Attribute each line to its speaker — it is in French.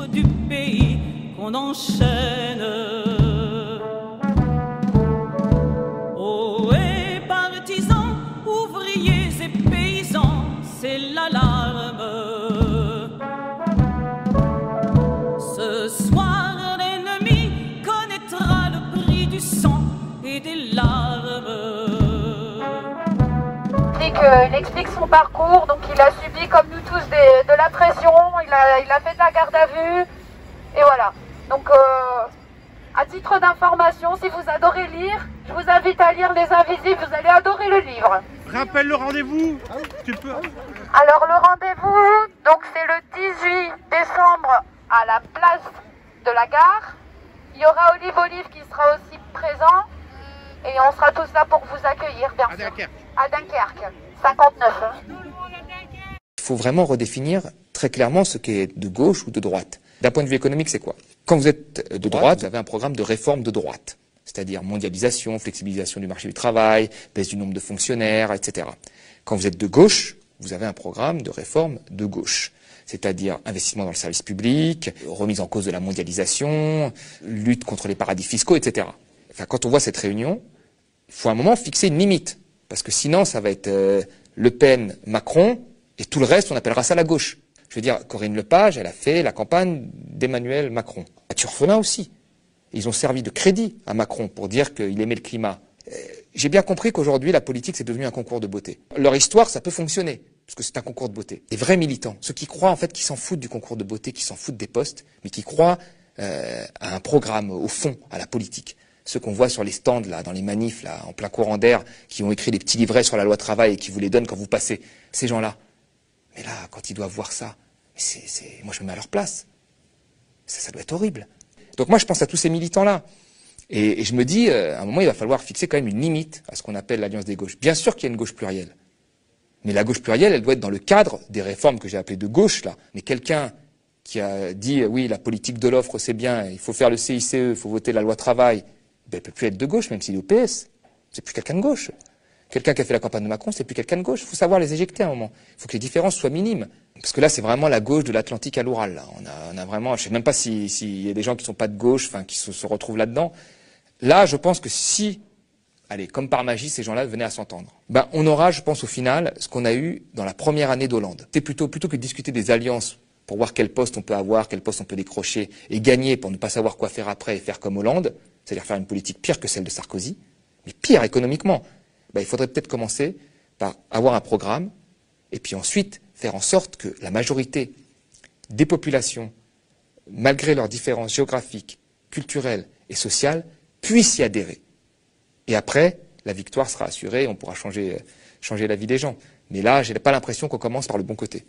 Speaker 1: tour du pays qu'on enchaîne. Oh, et partisans, ouvriers et paysans, c'est l'alarme. Ce soir, l'ennemi connaîtra le prix du sang et des larmes.
Speaker 2: Il explique son parcours, donc il a subi comme nous tous de la pression, il a fait de la garde à vue, et voilà. Donc à titre d'information, si vous adorez lire, je vous invite à lire Les Invisibles, vous allez adorer le livre.
Speaker 3: Rappelle le rendez-vous. Tu peux.
Speaker 2: Alors le rendez-vous, donc c'est le 18 décembre à la place de la gare. Il y aura Olive qui sera aussi présent, et on sera tous là pour vous accueillir, bien sûr. À Dunkerque, 59.
Speaker 4: Il faut vraiment redéfinir très clairement ce qu'est de gauche ou de droite. D'un point de vue économique, c'est quoi? Quand vous êtes de droite, vous avez un programme de réforme de droite, c'est-à-dire mondialisation, flexibilisation du marché du travail, baisse du nombre de fonctionnaires, etc. Quand vous êtes de gauche, vous avez un programme de réforme de gauche, c'est-à-dire investissement dans le service public, remise en cause de la mondialisation, lutte contre les paradis fiscaux, etc. Enfin, quand on voit cette réunion, il faut à un moment fixer une limite. Parce que sinon, ça va être Le Pen, Macron, et tout le reste, on appellera ça la gauche. Je veux dire, Corinne Lepage, elle a fait la campagne d'Emmanuel Macron. Mathieu Orphelin aussi. Ils ont servi de crédit à Macron pour dire qu'il aimait le climat. J'ai bien compris qu'aujourd'hui, la politique, c'est devenu un concours de beauté. Leur histoire, ça peut fonctionner, parce que c'est un concours de beauté. Les vrais militants, ceux qui croient, en fait, qui s'en foutent du concours de beauté, qui s'en foutent des postes, mais qui croient à un programme, au fond, à la politique. Ceux qu'on voit sur les stands, là, dans les manifs, là, en plein courant d'air, qui ont écrit des petits livrets sur la loi travail et qui vous les donnent quand vous passez. Ces gens-là. Mais là, quand ils doivent voir ça, moi je me mets à leur place. Ça doit être horrible. Donc moi je pense à tous ces militants-là. Et je me dis, à un moment, il va falloir fixer quand même une limite à ce qu'on appelle l'alliance des gauches. Bien sûr qu'il y a une gauche plurielle. Mais la gauche plurielle, elle doit être dans le cadre des réformes que j'ai appelées de gauche, là. Mais quelqu'un qui a dit, oui, la politique de l'offre, c'est bien, il faut faire le CICE, il faut voter la loi travail, ben, il peut plus être de gauche, même s'il est au PS. C'est plus quelqu'un de gauche. Quelqu'un qui a fait la campagne de Macron, c'est plus quelqu'un de gauche. Il faut savoir les éjecter à un moment. Il faut que les différences soient minimes. Parce que là, c'est vraiment la gauche de l'Atlantique à l'Oural. Là. On a vraiment, je sais même pas s'il y a des gens qui sont pas de gauche, enfin, qui se retrouvent là-dedans. Là, je pense que si, allez, comme par magie, ces gens-là venaient à s'entendre, ben, on aura, je pense, au final, ce qu'on a eu dans la première année d'Hollande. C'est plutôt que de discuter des alliances pour voir quel poste on peut avoir, quel poste on peut décrocher et gagner pour ne pas savoir quoi faire après et faire comme Hollande, c'est-à-dire faire une politique pire que celle de Sarkozy, mais pire économiquement. Ben, il faudrait peut-être commencer par avoir un programme et puis ensuite faire en sorte que la majorité des populations, malgré leurs différences géographiques, culturelles et sociales, puissent y adhérer. Et après, la victoire sera assurée et on pourra changer la vie des gens. Mais là, j'ai pas l'impression qu'on commence par le bon côté.